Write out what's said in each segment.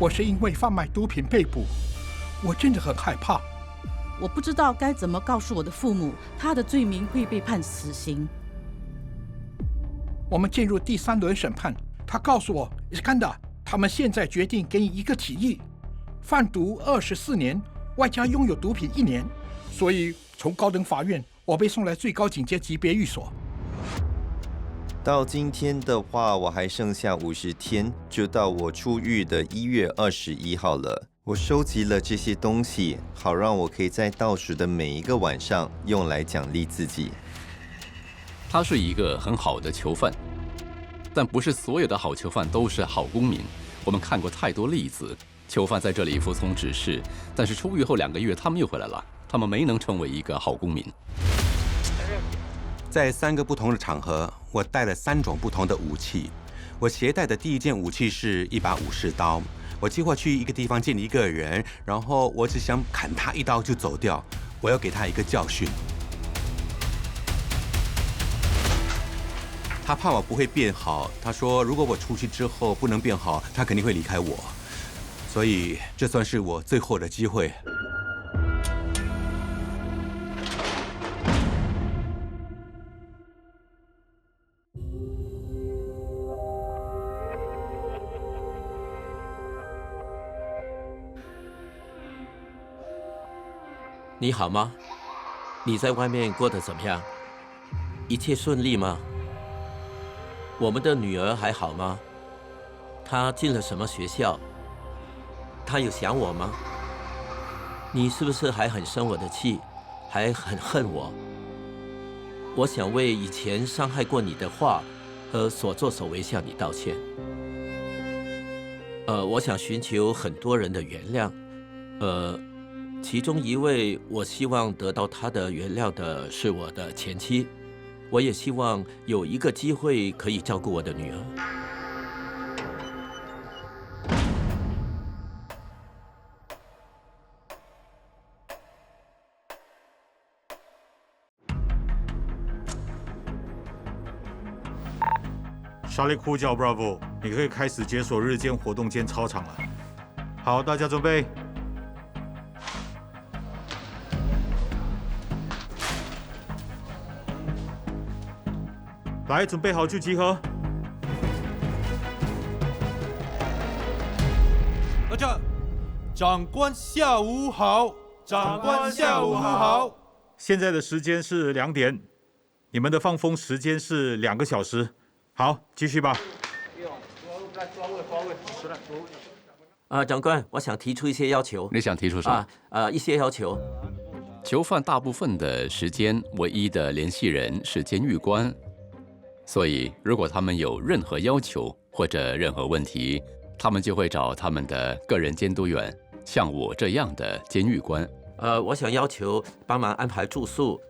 我是因为贩卖毒品被捕，我真的很害怕。我不知道该怎么告诉我的父母，他的罪名会被判死刑。我们进入第3轮审判，他告诉我，伊斯坎达，他们现在决定给你一个提议：贩毒24年，外加拥有毒品1年。所以从高等法院，我被送来最高警戒级别寓所。到今天的话，我还剩下50天，就到我出狱的1月21号了。我收集了这些东西，好让我可以在倒数的每一个晚上用来奖励自己。他是一个很好的囚犯，但不是所有的好囚犯都是好公民。我们看过太多例子，囚犯在这里服从指示，但是出狱后2个月，他们又回来了。他们没能成为一个好公民。在3个不同的场合，我带了3种不同的武器。我携带的第一件武器是一把武士刀。我计划去一个地方见一个人，然后我只想砍他一刀就走掉。我要给他一个教训。他怕我不会变好，他说如果我出去之后不能变好，他肯定会离开我。所以这算是我最后的机会。你好吗？你在外面过得怎么样？一切顺利吗？我们的女儿还好吗？她进了什么学校？她有想我吗？你是不是还很生我的气，还很恨我？我想为以前伤害过你的话和所作所为向你道歉。我想寻求很多人的原谅。其中一位，我希望得到他的原谅的是我的前妻。我也希望有一个机会可以照顾我的女儿。沙利呼叫 Bravo， 你可以开始解锁日间活动间操场了。好，大家准备。来，准备好就集合。大家，长官下午好，长官下午好。现在的时间是2点，你们的放风时间是2个小时。好，继续吧。长官，我想提出一些要求。你想提出什么？一些要求。囚犯大部分的时间，唯一的联系人是监狱官。所以，如果他们有任何要求或者任何问题，他们就会找他们的个人监督员，像我这样的监狱官。我想要求帮忙安排住宿。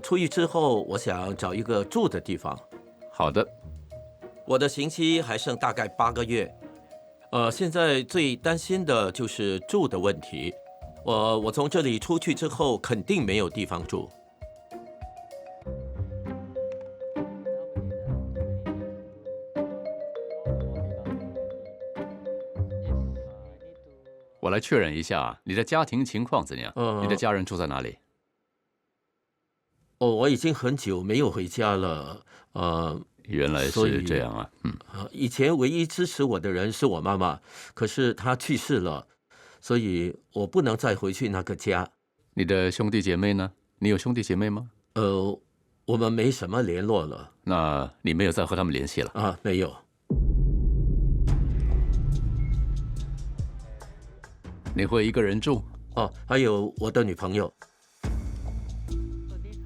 出狱之后，我想找一个住的地方。好的。我的刑期还剩大概8个月。现在最担心的就是住的问题。我从这里出去之后，肯定没有地方住。我来确认一下你的家庭情况怎样？你的家人住在哪里？我已经很久没有回家了。原来是这样啊。以前唯一支持我的人是我妈妈，可是她去世了，所以我不能再回去那个家。你的兄弟姐妹呢？你有兄弟姐妹吗？我们没什么联络了。那你没有再和他们联系了？没有。你会一个人住？还有我的女朋友。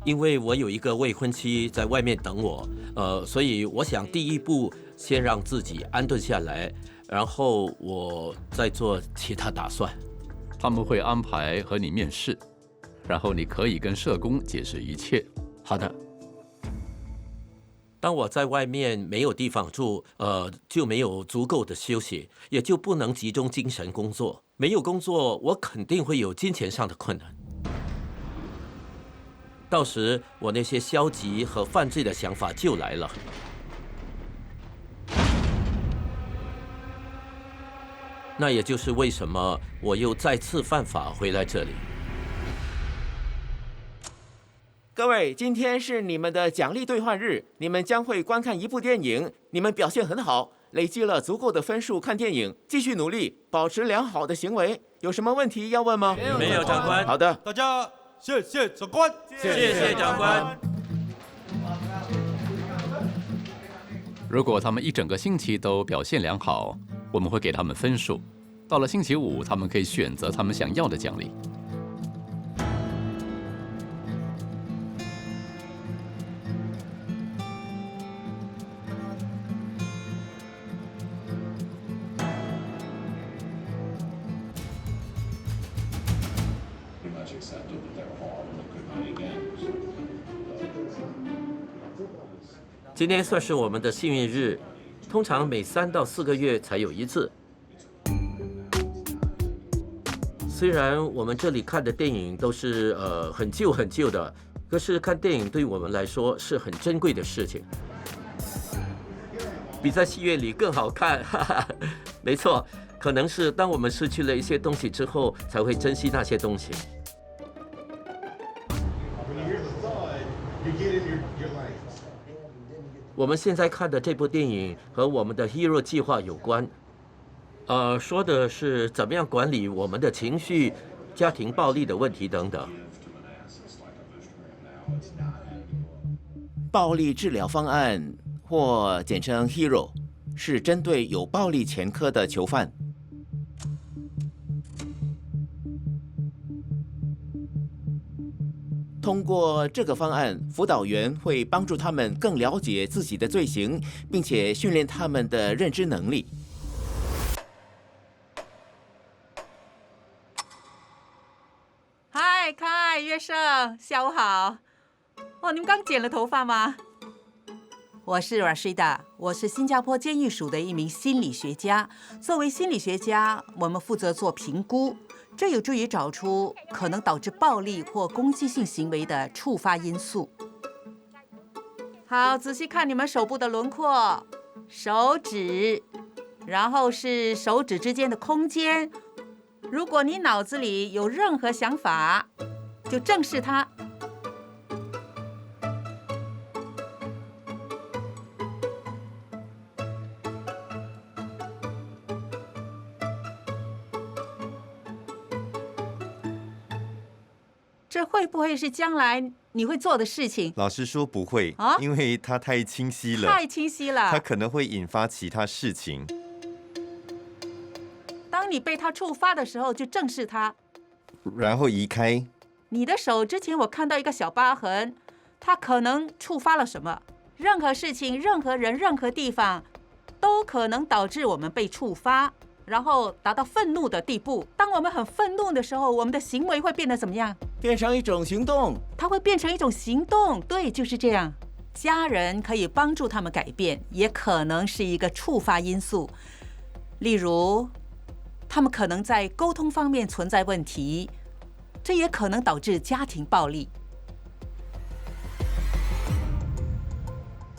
因为我有一个未婚妻在外面等我，所以我想第一步先让自己安顿下来，然后我再做其他打算。他们会安排和你面试，然后你可以跟社工解释一切。好的。当我在外面没有地方住，就没有足够的休息，也就不能集中精神工作。没有工作，我肯定会有金钱上的困难。到时我那些消极和犯罪的想法就来了。那也就是为什么我又再次犯法回来这里。各位，今天是你们的奖励兑换日，你们将会观看一部电影，你们表现很好，累积了足够的分数看电影，继续努力，保持良好的行为。有什么问题要问吗？没有，长官。好的，大家谢谢长官，谢谢长官。如果他们一整个星期都表现良好，我们会给他们分数。到了星期五，他们可以选择他们想要的奖励。今天算是我们的幸运日，通常每3到4个月才有一次。虽然我们这里看的电影都是很旧的，可是看电影对我们来说是很珍贵的事情，比在戏院里更好看。哈哈，没错，可能是当我们失去了一些东西之后，才会珍惜那些东西。我们现在看的这部电影和我们的 Hero 计划有关，说的是怎么样管理我们的情绪、家庭暴力的问题等等。暴力治疗方案，或简称 Hero， 是针对有暴力前科的囚犯。通过这个方案，辅导员会帮助他们更了解自己的罪行，并且训练他们的认知能力。嗨，凯约胜，下午好。哦，你们刚剪了头发吗？我是 Rashida， 我是新加坡监狱署的一名心理学家。作为心理学家，我们负责做评估，这有助于找出可能导致暴力或攻击性行为的触发因素。好，仔细看你们手部的轮廓、手指，然后是手指之间的空间。如果你脑子里有任何想法，就正视它。这会不会是将来你会做的事情？老实说不会，因为它太清晰了。太清晰了，它可能会引发其他事情。当你被它触发的时候，就正视它，然后移开。你的手之前我看到一个小疤痕，它可能触发了什么？任何事情、任何人、任何地方，都可能导致我们被触发，然后达到愤怒的地步。当我们很愤怒的时候，我们的行为会变得怎么样？变成一种行动。它会变成一种行动，对，就是这样。家人可以帮助他们改变，也可能是一个触发因素。例如，他们可能在沟通方面存在问题，这也可能导致家庭暴力。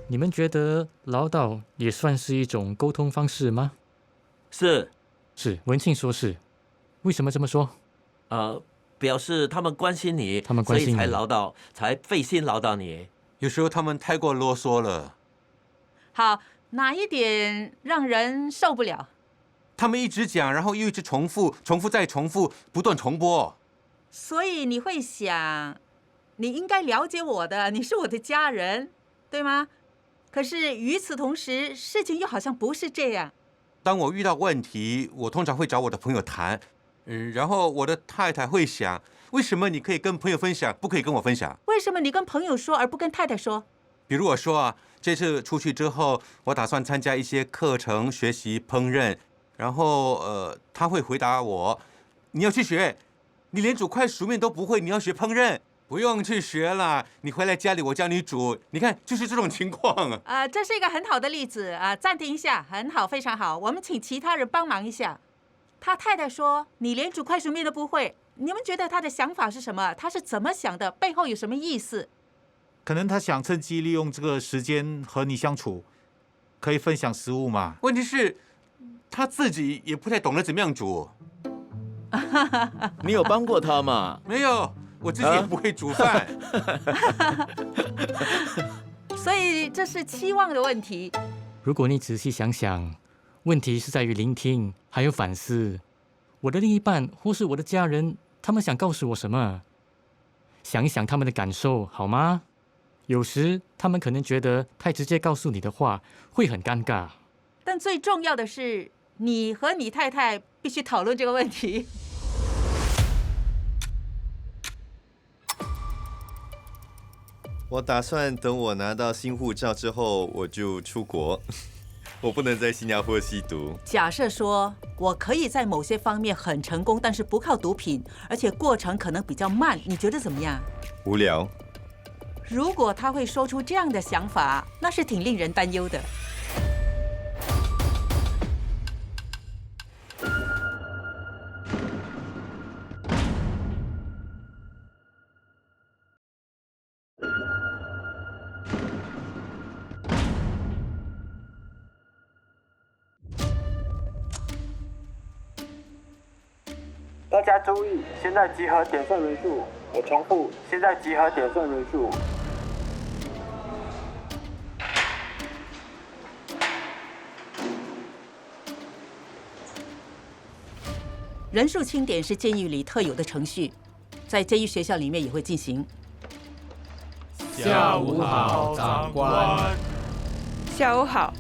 你们觉得唠叨也算是一种沟通方式吗？是，文庆说是。为什么这么说？表示他们关心你，所以才唠叨，才费心唠叨你。有时候他们太过啰嗦了。好，哪一点让人受不了？他们一直讲，然后又一直重复，重复再重复，不断重播。所以你会想，你应该了解我的，你是我的家人，对吗？可是与此同时，事情又好像不是这样。当我遇到问题，我通常会找我的朋友谈，然后我的太太会想，为什么你可以跟朋友分享，不可以跟我分享？为什么你跟朋友说而不跟太太说？比如我说啊，这次出去之后，我打算参加一些课程，学习烹饪。然后他会回答我，你要去学，你连煮块熟面都不会，你要学烹饪。不用去学了，你回来家里我教你煮。你看，就是这种情况啊。这是一个很好的例子啊，暂停一下，很好，非常好。我们请其他人帮忙一下。他太太说，你连煮块熟面都不会。你们觉得他的想法是什么？他是怎么想的？背后有什么意思？可能他想趁机利用这个时间和你相处，可以分享食物嘛。问题是，他自己也不太懂得怎么样煮。你有帮过他吗？没有，我自己也不会煮饭。所以这是期望的问题。如果你仔细想想，问题是在于聆听，还有反思。我的另一半或是我的家人，他们想告诉我什么？想一想他们的感受，好吗？有时他们可能觉得太直接告诉你的话会很尴尬。但最重要的是，你和你太太必须讨论这个问题。我打算等我拿到新护照之后，我就出国。我不能在新加坡吸毒。假设说我可以在某些方面很成功，但是不靠毒品，而且过程可能比较慢，你觉得怎么样？无聊。如果他会说出这样的想法，那是挺令人担忧的。大家注意，现在集合点算人数。我重复，现在集合点算人数。人数清点是监狱里特有的程序，在监狱学校里面也会进行。下午好，长官。下午好。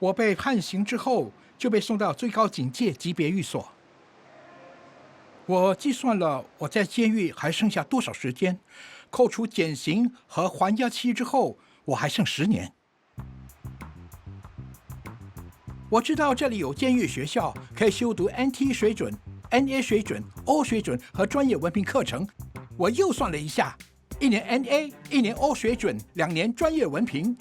我被判刑之后，就被送到最高警戒级别寓所。我计算了我在监狱还剩下多少时间，扣除减刑和还押期之后，我还剩10年。我知道这里有监狱学校可以修读 NT 水准、NA 水准、O 水准和专业文凭课程。我又算了一下，1年 NA， 1年 O 水准，2年专业文凭，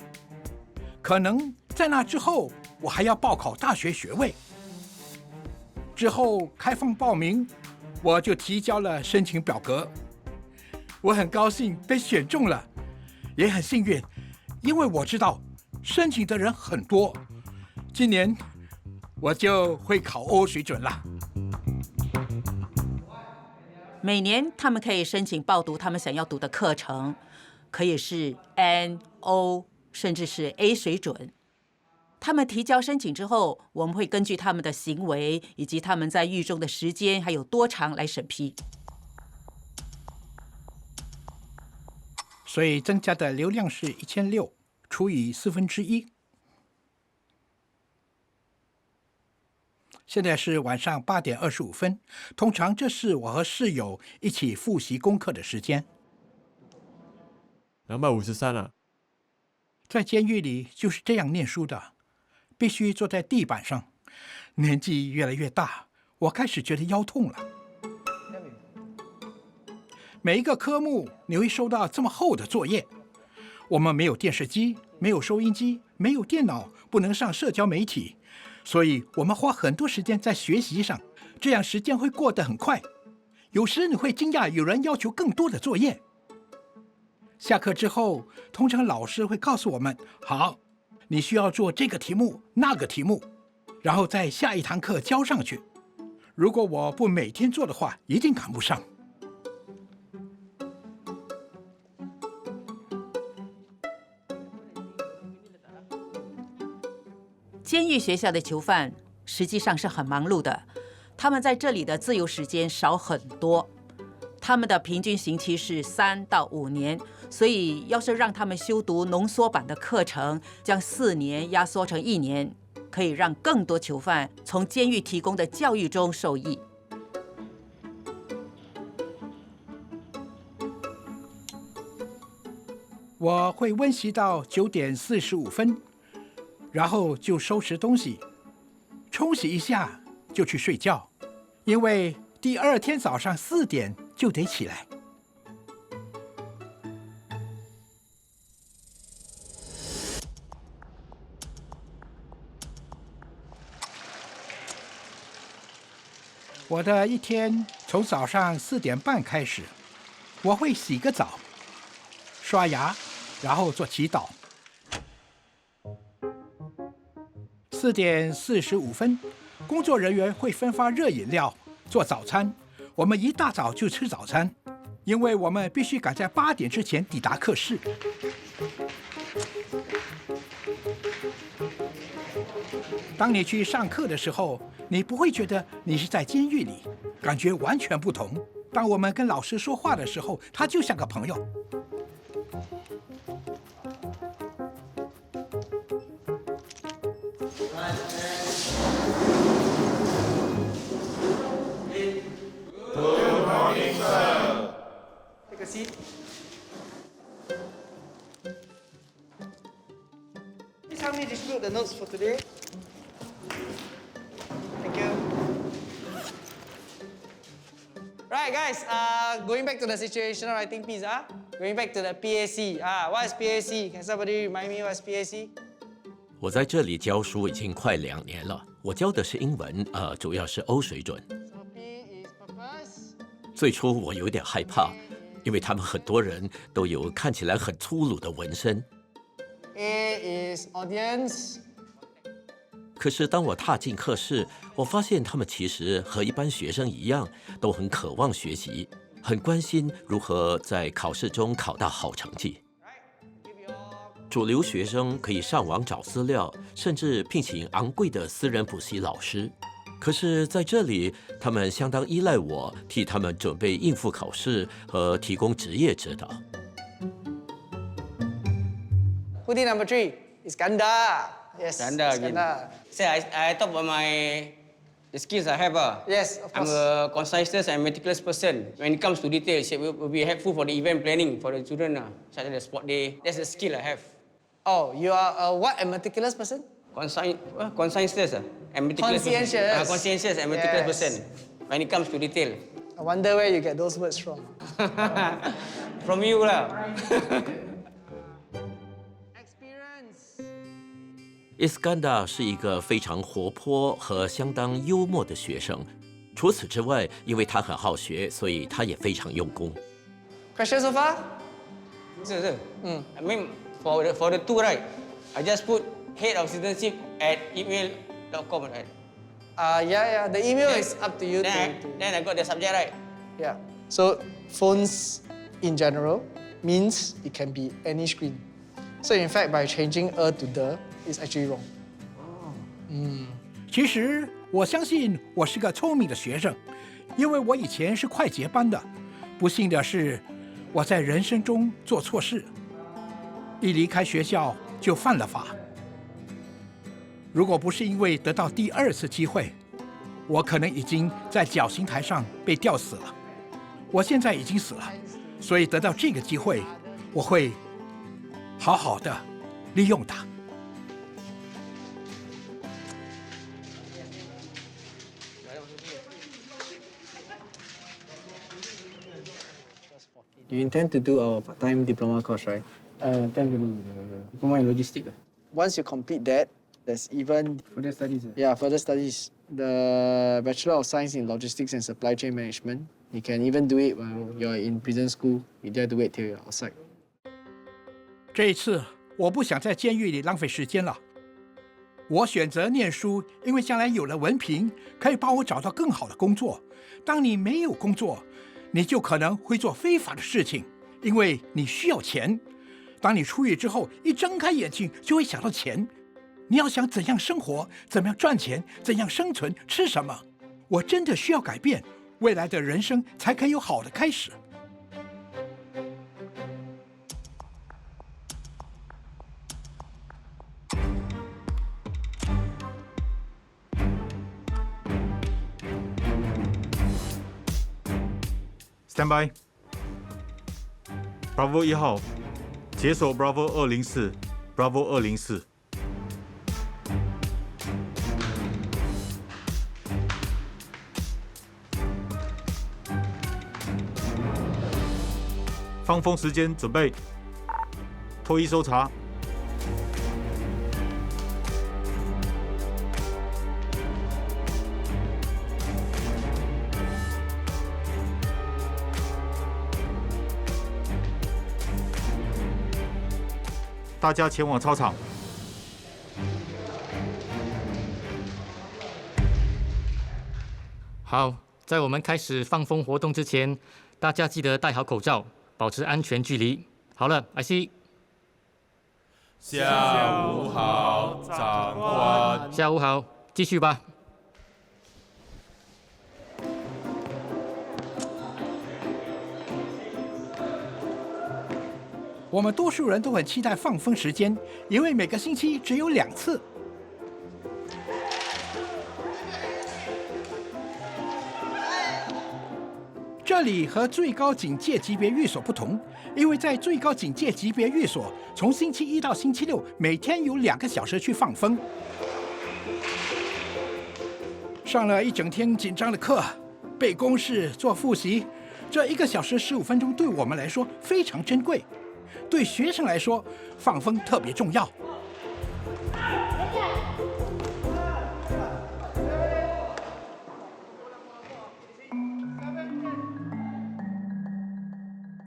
可能在那之后，我还要报考大学学位。之后开放报名，我就提交了申请表格。我很高兴被选中了，也很幸运，因为我知道申请的人很多。今年我就会考 O 水准了。每年他们可以申请报读他们想要读的课程，可以是 N、O， 甚至是 A 水准。他们提交申请之后，我们会根据他们的行为以及他们在狱中的时间还有多长来审批。所以增加的流量是1600除以1/4。现在是晚上8点25分，通常这是我和室友一起复习功课的时间。253啊！在监狱里就是这样念书的。必须坐在地板上，年纪越来越大，我开始觉得腰痛了。每一个科目你会收到这么厚的作业，我们没有电视机，没有收音机，没有电脑，不能上社交媒体，所以我们花很多时间在学习上，这样时间会过得很快。有时你会惊讶有人要求更多的作业。下课之后，通常老师会告诉我们，好，你需要做这个题目那个题目，然后在下一堂课交上去。如果我不每天做的话，一定赶不上。监狱学校的囚犯实际上是很忙碌的，他们在这里的自由时间少很多。他们的平均刑期是3到5年，所以要是让他们修读浓缩版的课程，将4年压缩成1年，可以让更多囚犯从监狱提供的教育中受益。我会温习到9点45分，然后就收拾东西，冲洗一下就去睡觉，因为第2天早上4点就得起来。我的一天从早上4点半开始，我会洗个澡、刷牙，然后做祈祷。4点45分，工作人员会分发热饮料、做早餐。我们一大早就吃早餐，因为我们必须赶在8点之前抵达课室。当你去上课的时候，你不会觉得你是在监狱里，感觉完全不同。当我们跟老师说话的时候，他就像个朋友。Good morning, sir. Take a seat. Please help me distribute the notes for today. Thank you. Right, guys. Going back to the situational writing piece. Going back to the PAC. What is PAC? Can somebody remind me what is PAC? 我在这里教书已经快2年了，我教的是英文，主要是欧水准。最初我有点害怕，因为他们很多人都有看起来很粗鲁的纹身。A is audience. 可是当我踏进课室，我发现他们其实和一般学生一样，都很渴望学习，很关心如何在考试中考到好成绩。主流学生可以上网找资料，甚至聘请昂贵的私人补习老师。可是在这里，他们相当依赖我，替他们准备应付考试和提供职业指导。Hoodie number 3 is Ganda. Yes. Ganda. Say, I talk about the skills I have. Yes, of course. I'm a concise and meticulous person. When it comes to details, it will be helpful for the event planning for the children, such as the sport day. That's the skill I have. Oh, you are a what? A meticulous person? Conscientious and meticulous. Conscientious. Conscientious and meticulous person. When it comes to detail. I wonder where you get those words from. From you lah. Iskandar 是一个非常活泼和相当幽默的学生。除此之外，因为他很好学，所以他也非常用功。Question so far? Sir. I mean, for the two, right? I just put head of citizenship at email.com, right? Yeah. The email is up to you. Then I got the subject, right? Yeah. So phones in general means it can be any screen. So in fact, by changing a to the, it's actually wrong. 其实我相信我是个聪明的学生，因为我以前是快捷班的。不幸的是，我在人生中做错事，一离开学校就犯了法。如果不是因为得到第2次机会，我可能已经在绞刑台上被吊死了。我现在已经死了，所以得到这个机会，我会好好的利用它。You intend to do our part-time diploma course, right? Intend to do diploma in logistics. Once you complete that, there's even Further studies. Yeah, further studies. The Bachelor of Science in Logistics and Supply Chain Management. You can even do it while you're in prison school. You don't have to wait till you're outside. 这一次，我不想在监狱里浪费时间了。我选择念书，因为将来有了文凭，可以帮我找到更好的工作。当你没有工作，你就可能会做非法的事情，因为你需要钱。当你出狱之后，一睁开眼睛就会想到钱。你要想怎样生活，怎么样赚钱，怎样生存，吃什么。我真的需要改变，未来的人生才可以有好的开始。Stand by. Bravo 1号，解锁 Bravo 204 ，Bravo 204。放风时间准备，脱衣搜查。大家前往操场。好，在我们开始放风活动之前，大家记得戴好口罩，保持安全距离。好了，IC。下午好，长官。下午好，继续吧。我们多数人都很期待放风时间，因为每个星期只有2次。这里和最高警戒级别寓所不同，因为在最高警戒级别寓所，从星期一到星期六，每天有2个小时去放风。上了一整天紧张的课，背公式、做复习，这1个小时15分钟对我们来说非常珍贵。对学生来说，放风特别重要。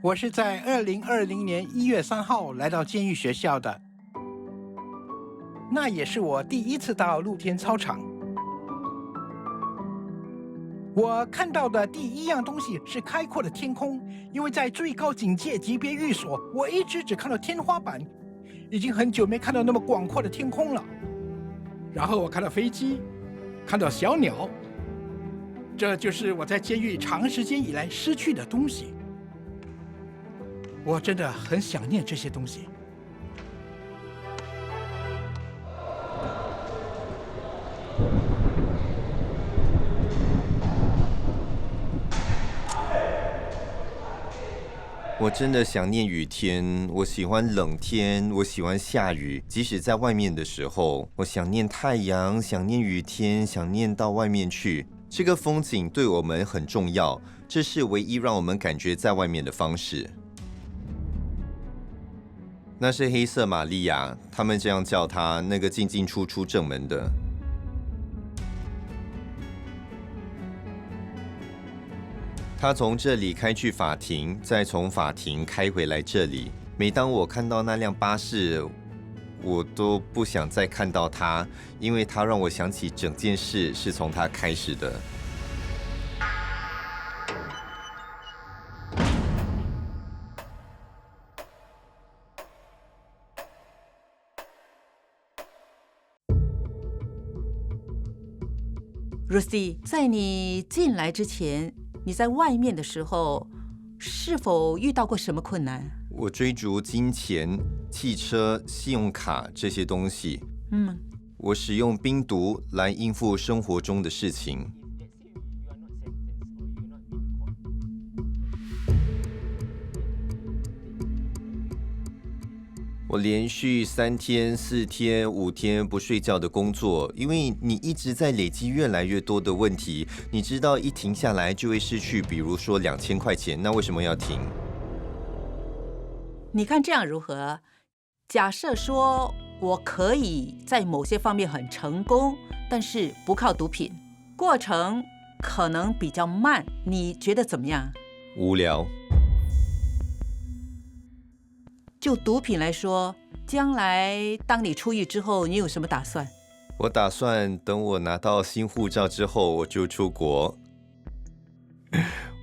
我是在2020年1月3号来到监狱学校的，那也是我第1次到露天操场。我看到的第1样东西是开阔的天空，因为在最高警戒级别寓所，我一直只看到天花板，已经很久没看到那么广阔的天空了。然后我看到飞机，看到小鸟，这就是我在监狱长时间以来失去的东西。我真的很想念这些东西。我真的想念雨天，我喜欢冷天，我喜欢下雨。即使在外面的时候，我想念太阳，想念雨天，想念到外面去。这个风景对我们很重要，这是唯一让我们感觉在外面的方式。那是黑色玛利亚，他们这样叫她，那个进进出出正门的。他从这里开去法庭，再从法庭开回来这里。每当我看到那辆巴士，我都不想再看到他，因为他让我想起整件事是从他开始的。Rusty， 在你进来之前，你在外面的时候，是否遇到过什么困难？我追逐金钱、汽车、信用卡这些东西。我使用冰毒来应付生活中的事情。我连续3天、4天、5天不睡觉的工作，因为你一直在累积越来越多的问题。你知道一停下来就会失去，比如说2000块钱，那为什么要停？你看这样如何？假设说我可以在某些方面很成功，但是不靠毒品，过程可能比较慢，你觉得怎么样？无聊。就毒品来说，将来当你出狱之后，你有什么打算？我打算等我拿到新护照之后，我就出国。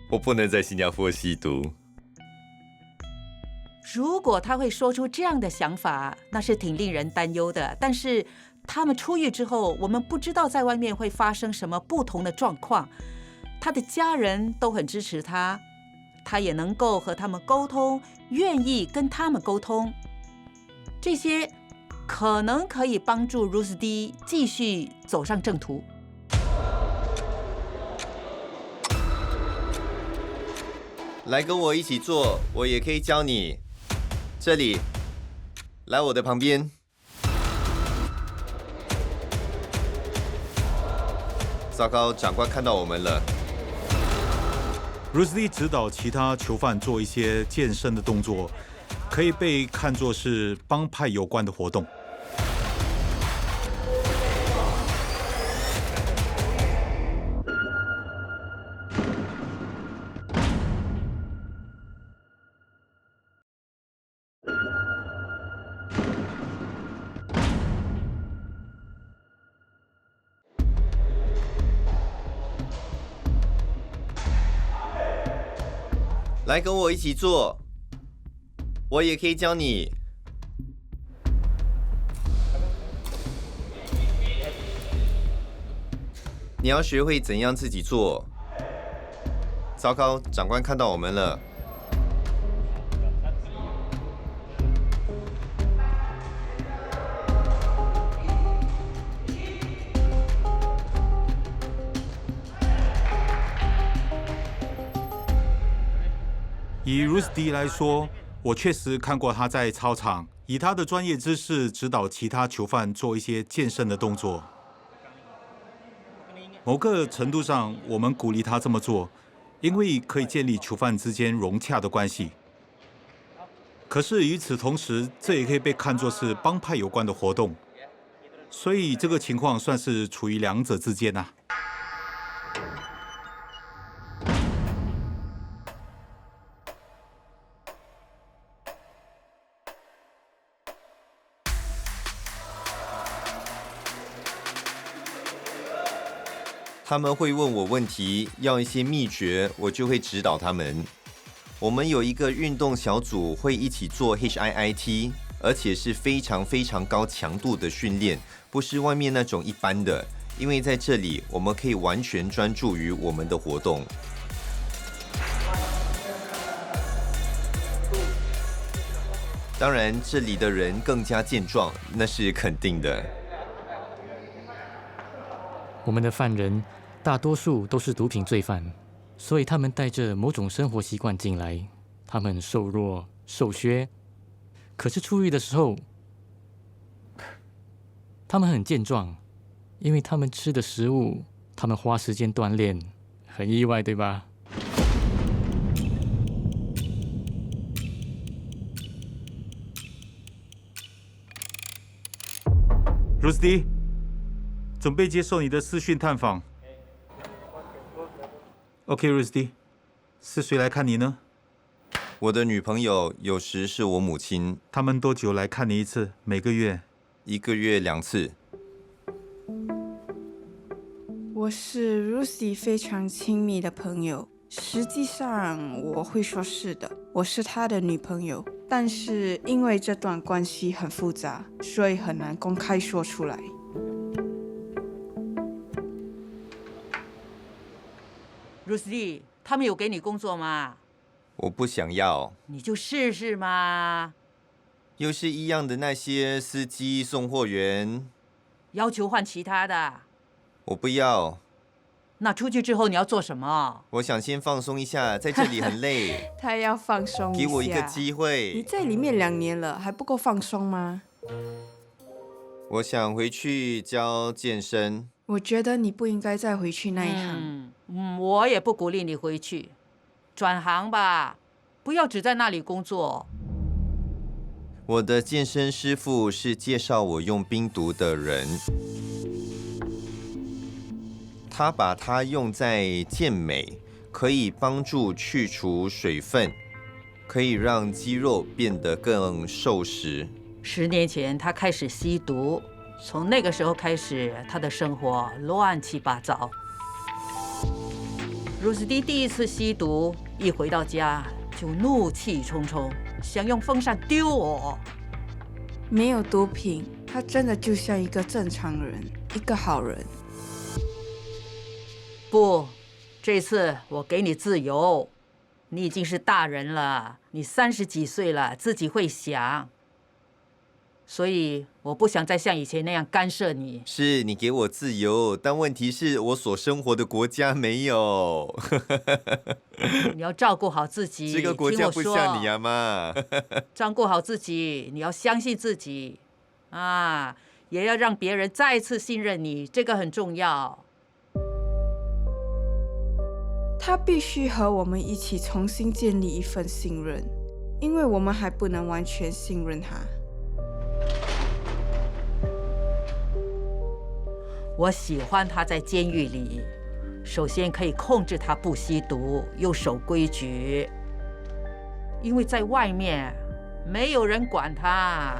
我不能在新加坡吸毒。如果他会说出这样的想法，那是挺令人担忧的。但是他们出狱之后，我们不知道在外面会发生什么不同的状况。他的家人都很支持他，他也能够和他们沟通，愿意跟他们沟通，这些可能可以帮助 Rusty 继续走上正途。来跟我一起做，我也可以教你。这里，来我的旁边。糟糕，长官看到我们了。Rusty 指导其他囚犯做一些健身的动作，可以被看作是帮派有关的活动。来跟我一起做，我也可以教你。你要学会怎样自己做。糟糕，长官看到我们了。以 Rusty 来说，我确实看过他在操场以他的专业知识指导其他囚犯做一些健身的动作。某个程度上，我们鼓励他这么做，因为可以建立囚犯之间融洽的关系。可是与此同时，这也可以被看作是帮派有关的活动，所以这个情况算是处于两者之间啊。他们会问我问题，要一些秘诀，我就会指导他们。我们有一个运动小组，会一起做 HIIT， 而且是非常非常高强度的训练，不是外面那种一般的。因为在这里，我们可以完全专注于我们的活动。当然，这里的人更加健壮，那是肯定的。我们的犯人大多数都是毒品罪犯，所以他们带着某种生活习惯进来。他们瘦弱、瘦削，可是出狱的时候，他们很健壮，因为他们吃的食物，他们花时间锻炼，很意外，对吧？Rusty， 准备接受你的视讯探访。OK，Rusty， 是谁来看你呢？我的女朋友，有时是我母亲。他们多久来看你一次？每个月？1个月2次。我是 Rusty 非常亲密的朋友，实际上我会说是的，我是他的女朋友，但是因为这段关系很复杂，所以很难公开说出来。Rusty， 他们有给你工作吗？我不想要。你就试试嘛。又是一样的那些司机、送货员。要求换其他的。我不要。那出去之后你要做什么？我想先放松一下，在这里很累。他要放松一下。给我一个机会。你在里面2年了，还不够放松吗？我想回去教健身。我觉得你不应该再回去那一行。我也不鼓励你回去，转行吧，不要只在那里工作。我的健身师傅是介绍我用冰毒的人，他把它用在健美，可以帮助去除水分，可以让肌肉变得更瘦实。10年前他开始吸毒，从那个时候开始，他的生活乱七八糟。Rusty 第一次吸毒，一回到家就怒气冲冲，想用风扇丢我。没有毒品，他真的就像一个正常人，一个好人。不，这次我给你自由，你已经是大人了，你30几岁了，自己会想。所以我不想再像以前那样干涉你。是你给我自由，但问题是我所生活的国家没有。你要照顾好自己。这个国家不像你啊妈。照顾好自己，你要相信自己啊，也要让别人再次信任你，这个很重要。他必须和我们一起重新建立一份信任，因为我们还不能完全信任他。我喜欢他在监狱里，首先可以控制他不吸毒，又守规矩。因为在外面没有人管他。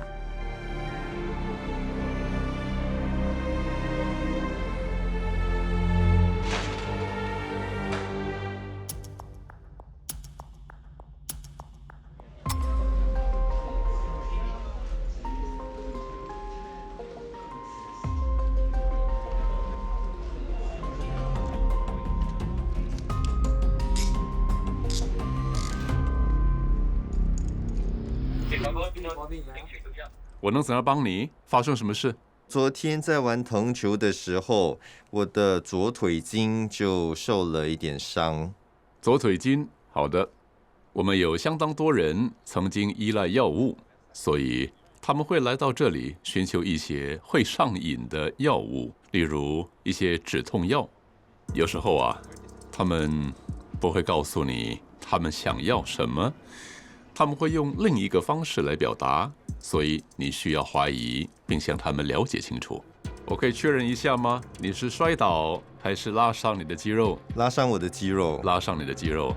我能怎样帮你？发生什么事？昨天在玩藤球的时候，我的左腿筋就受了一点伤。左腿筋，好的。我们有相当多人曾经依赖药物，所以他们会来到这里寻求一些会上瘾的药物，例如一些止痛药。有时候啊，他们不会告诉你他们想要什么，他们会用另一个方式来表达，所以你需要怀疑并向他们了解清楚。我可以确认一下吗？你是摔倒还是拉伤你的肌肉？拉伤我的肌肉。拉伤你的肌肉。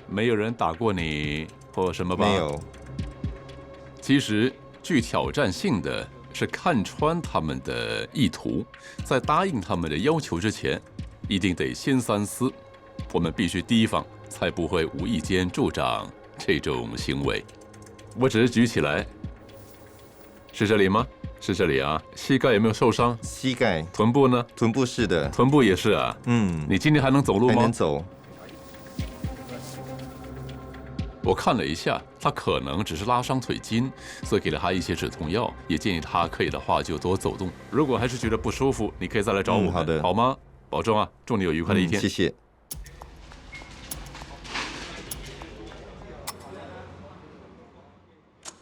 没有人打过你或什么吧？没有。其实具挑战性的是看穿他们的意图，在答应他们的要求之前，一定得先三思。我们必须提防，才不会无意间助长这种行为。我只是举起来，是这里吗？是这里啊。膝盖有没有受伤？膝盖。臀部呢？臀部是的。臀部也是啊。你今天还能走路吗？还能走。我看了一下，他可能只是拉伤腿筋，所以给了他一些止痛药，也建议他可以的话就多走动。如果还是觉得不舒服，你可以再来找我们，好的，好吗？保重啊，祝你有愉快的一天。谢谢。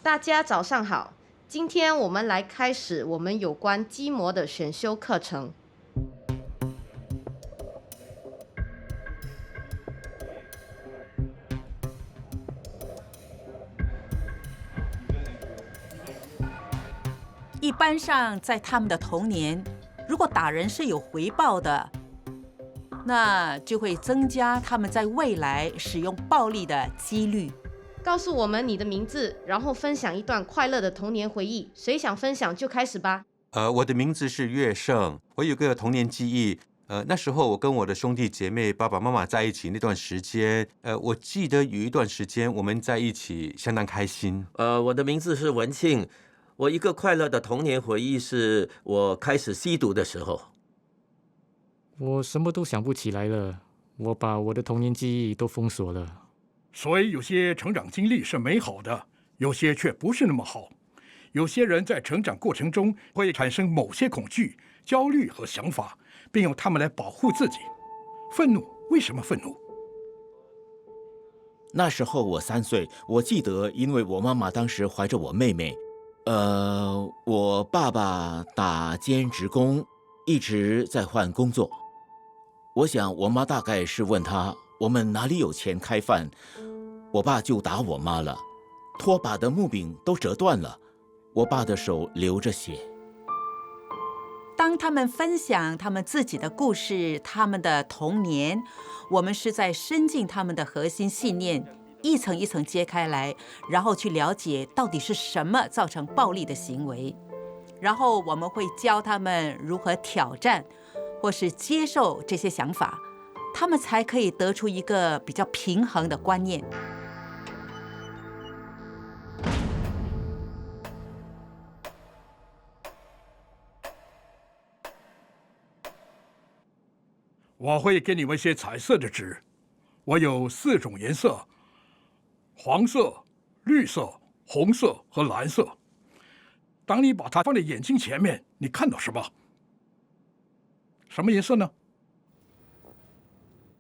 大家早上好，今天我们来开始我们有关基模的选修课程。一般上，在他们的童年，如果打人是有回报的，那就会增加他们在未来使用暴力的几率。告诉我们你的名字，然后分享一段快乐的童年回忆。谁想分享就开始吧。我的名字是岳胜，我有个童年记忆。那时候我跟我的兄弟姐妹、爸爸妈妈在一起那段时间，我记得有一段时间我们在一起相当开心。我的名字是文庆。我一个快乐的童年回忆是我开始吸毒的时候。我什么都想不起来了，我把我的童年记忆都封锁了。所以有些成长经历是美好的，有些却不是那么好。有些人在成长过程中会产生某些恐惧、焦虑和想法，并用它们来保护自己。愤怒，为什么愤怒？那时候我3岁，我记得，因为我妈妈当时怀着我妹妹。我爸爸打兼职工，一直在换工作。我想我妈大概是问他我们哪里有钱开饭，我爸就打我妈了，拖把的木柄都折断了，我爸的手流着血。当他们分享他们自己的故事，他们的童年，我们是在深进他们的核心信念，一层一层揭开来，然后去了解到底是什么造成暴力的行为，然后我们会教他们如何挑战或是接受这些想法，他们才可以得出一个比较平衡的观念。我会给你们一些彩色的纸，我有4种颜色。黄色、绿色、红色和蓝色。当你把它放在眼睛前面，你看到什么？什么颜色呢？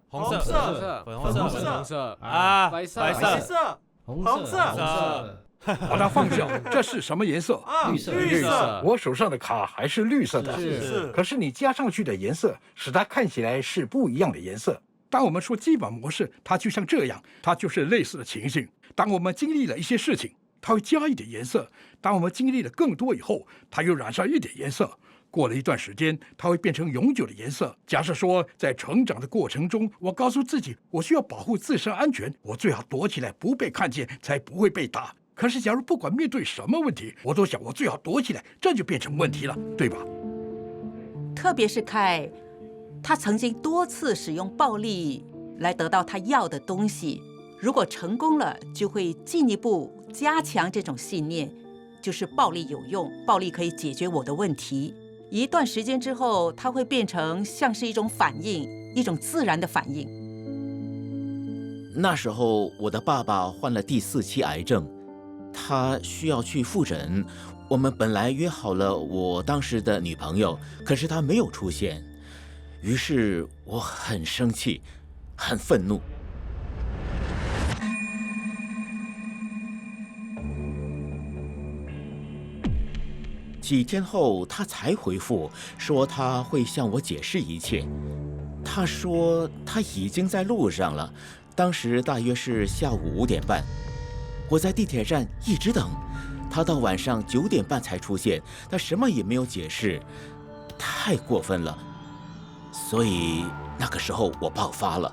红色、粉红色啊，白色、红色。把它放下，这是什么颜色？绿色。我手上的卡还是绿色的，是。可是你加上去的颜色，使它看起来是不一样的颜色。当我们说基本模式，它就像这样，它就是类似的情形。当我们经历了一些事情，它会加一点颜色；当我们经历了更多以后，它又染上一点颜色。过了一段时间，它会变成永久的颜色。假设说，在成长的过程中，我告诉自己，我需要保护自身安全，我最好躲起来，不被看见，才不会被打。可是，假如不管面对什么问题，我都想我最好躲起来，这就变成问题了，对吧？特别是凯，他曾经多次使用暴力来得到他要的东西，如果成功了，就会进一步加强这种信念，就是暴力有用，暴力可以解决我的问题。一段时间之后，它会变成像是一种反应，一种自然的反应。那时候我的爸爸患了第4期癌症，他需要去复诊。我们本来约好了我当时的女朋友，可是她没有出现，于是我很生气，很愤怒。几天后，他才回复说他会向我解释一切。他说他已经在路上了，当时大约是下午5点半。我在地铁站一直等，他到晚上9点半才出现，他什么也没有解释，太过分了。所以那个时候我爆发了，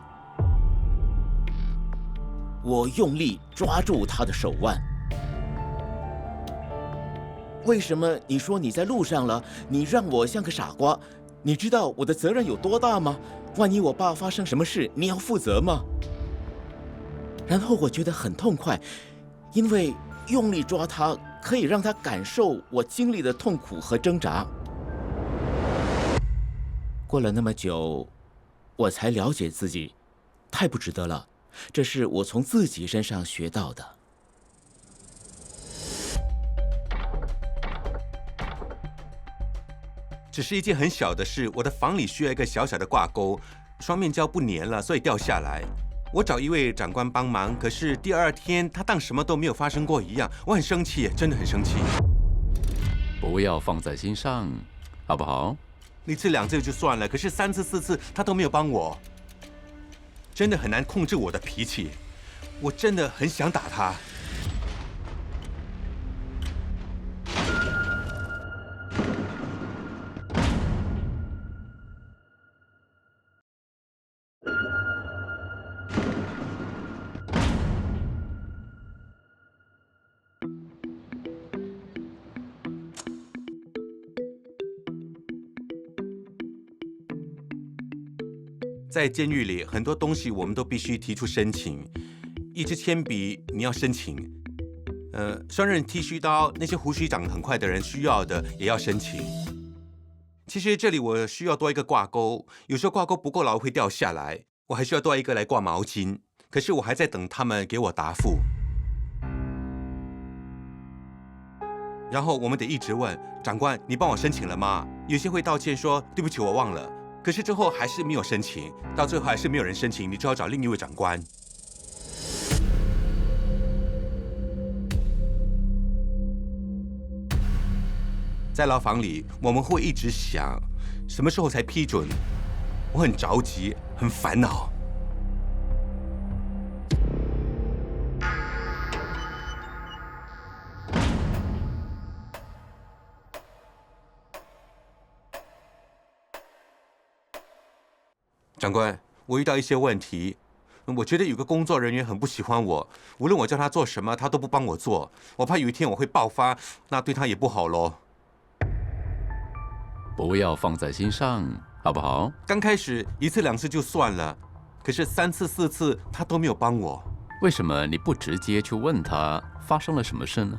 我用力抓住他的手腕。为什么你说你在路上了？你让我像个傻瓜。你知道我的责任有多大吗？万一我爸发生什么事，你要负责吗？然后我觉得很痛快，因为用力抓他可以让他感受我经历的痛苦和挣扎。过了那么久，我才了解自己，太不值得了。这是我从自己身上学到的。只是一件很小的事，我的房里需要一个小小的挂钩，双面胶不粘了，所以掉下来。我找一位长官帮忙，可是第2天他当什么都没有发生过一样，我很生气，真的很生气。不要放在心上，好不好？1次2次就算了，可是3次4次他都没有帮我，真的很难控制我的脾气，我真的很想打他。在监狱里，很多东西我们都必须提出申请。一支铅笔你要申请，双刃剃须刀，那些胡须长很快的人需要的也要申请。其实这里我需要多一个挂钩，有时候挂钩不够牢会掉下来，我还需要多一个来挂毛巾。可是我还在等他们给我答复。然后我们得一直问长官：“你帮我申请了吗？”有些会道歉说：“对不起，我忘了。”可是之后还是没有申请，到最后还是没有人申请，你就要找另一位长官。在牢房里，我们会一直想，什么时候才批准？我很着急，很烦恼。长官，我遇到一些问题，我觉得有个工作人员很不喜欢我，无论我叫他做什么，他都不帮我做。我怕有一天我会爆发，那对他也不好咯。不要放在心上，好不好？刚开始1次2次就算了，可是3次4次他都没有帮我。为什么你不直接去问他发生了什么事呢？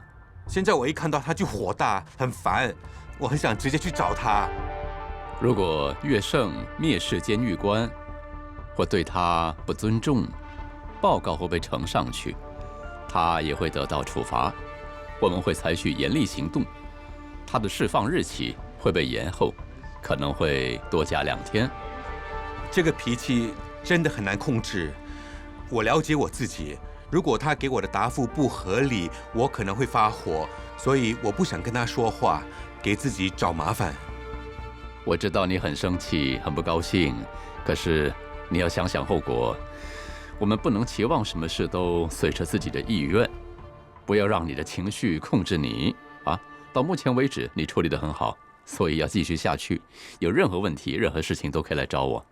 现在我一看到他就火大，很烦，我很想直接去找他。如果岳胜蔑视监狱官，或对他不尊重，报告会被呈上去，他也会得到处罚。我们会采取严厉行动，他的释放日期会被延后，可能会多加2天。这个脾气真的很难控制。我了解我自己，如果他给我的答复不合理，我可能会发火，所以我不想跟他说话，给自己找麻烦。我知道你很生气，很不高兴，可是你要想想后果。我们不能期望什么事都随着自己的意愿，不要让你的情绪控制你啊！到目前为止，你处理得很好，所以要继续下去。有任何问题、任何事情都可以来找我。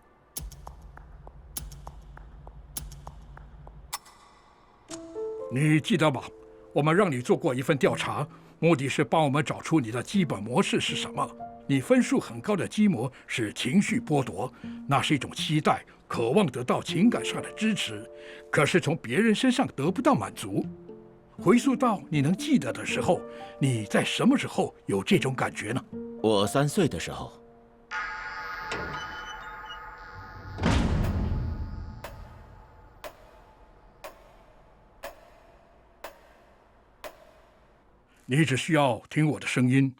你记得吗？我们让你做过一份调查，目的是帮我们找出你的基本模式是什么。你分数很高的基模是情绪剥夺，那是一种期待，渴望得到情感上的支持，可是从别人身上得不到满足。回溯到你能记得的时候，你在什么时候有这种感觉呢？我3岁的时候。你只需要听我的声音，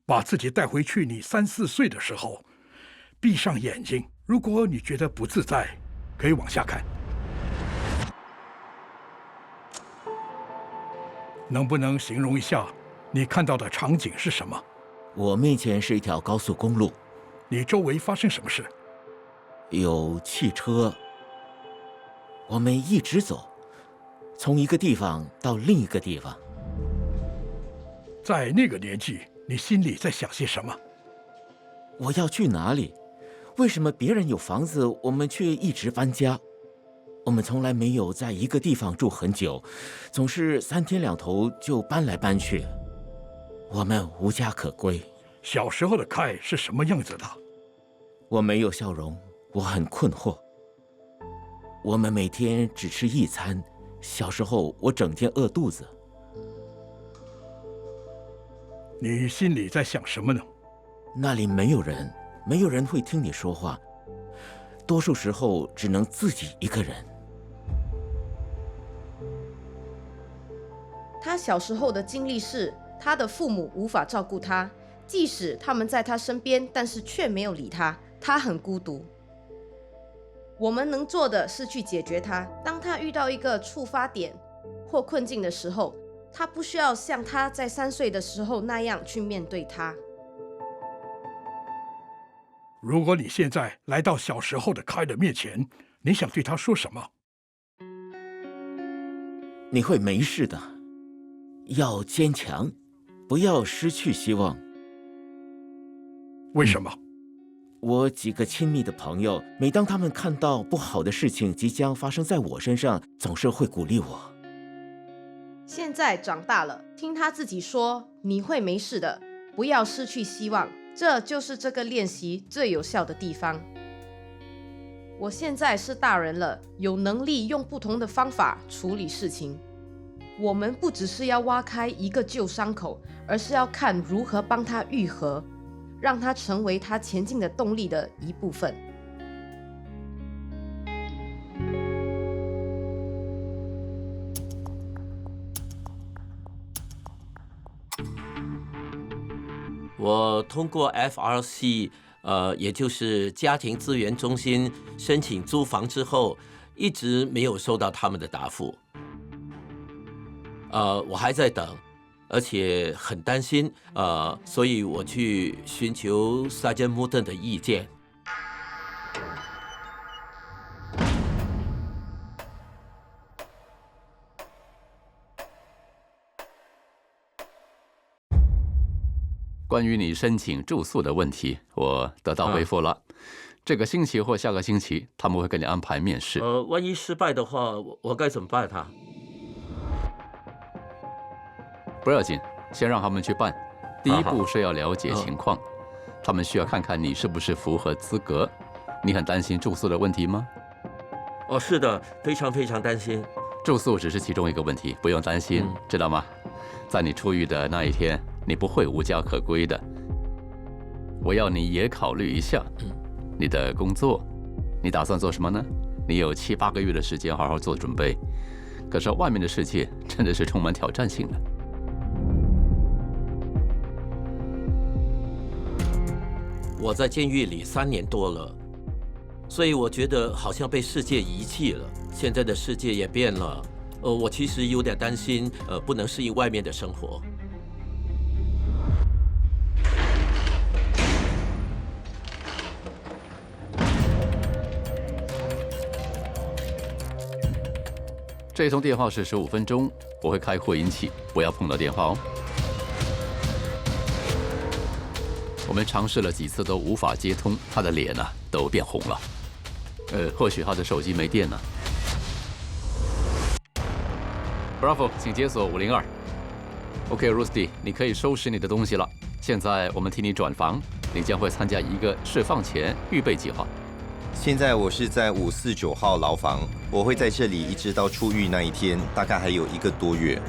把自己带回去你3、4岁的时候，闭上眼睛。如果你觉得不自在，可以往下看。能不能形容一下你看到的场景是什么？我面前是一条高速公路。你周围发生什么事？有汽车。我们一直走，从一个地方到另一个地方。在那个年纪，你心里在想些什么？我要去哪里？为什么别人有房子，我们却一直搬家？我们从来没有在一个地方住很久，总是3天2头就搬来搬去。我们无家可归。小时候的凯是什么样子的？我没有笑容，我很困惑。我们每天只吃1餐，小时候我整天饿肚子。你心里在想什么呢？那里没有人，没有人会听你说话，多数时候只能自己一个人。他小时候的经历是，他的父母无法照顾他，即使他们在他身边，但是却没有理他，他很孤独。我们能做的是去解决它。当他遇到一个触发点或困境的时候，他不需要像他在3岁的时候那样去面对它。如果你现在来到小时候的凯的面前，你想对他说什么？你会没事的，要坚强，不要失去希望。为什么？我几个亲密的朋友，每当他们看到不好的事情即将发生在我身上，总是会鼓励我。现在长大了，听他自己说，你会没事的，不要失去希望，这就是这个练习最有效的地方。我现在是大人了，有能力用不同的方法处理事情。我们不只是要挖开一个旧伤口，而是要看如何帮他愈合，让它成为他前进的动力的一部分。我通过 FRC， 也就是家庭资源中心申请租房之后，一直没有收到他们的答复。我还在等，而且很担心，所以我去寻求 Sergeant Mouton 的意见。关于你申请住宿的问题，我得到回复了。这个星期或下个星期，他们会跟你安排面试。万一失败的话，我该怎么办他？不要紧，先让他们去办。第一步是要了解情况，他们需要看看你是不是符合资格。你很担心住宿的问题吗？是的，非常非常担心。住宿只是其中一个问题，不用担心，知道吗？在你出狱的那一天，你不会无家可归的。我要你也考虑一下，你的工作，你打算做什么呢？你有7、8个月的时间好好做准备。可是外面的世界真的是充满挑战性的。我在监狱里3年多了，所以我觉得好像被世界遗弃了。现在的世界也变了，我其实有点担心，不能适应外面的生活。这通电话是15分钟，我会开扩音器，不要碰到电话哦。我们尝试了几次都无法接通，他的脸呢都变红了。或许他的手机没电呢。Bravo， 请解锁502。OK，Rusty，你可以收拾你的东西了。现在我们替你转房，你将会参加一个释放前预备计划。现在我是在549号牢房，我会在这里一直到出狱那一天，大概还有1个多月。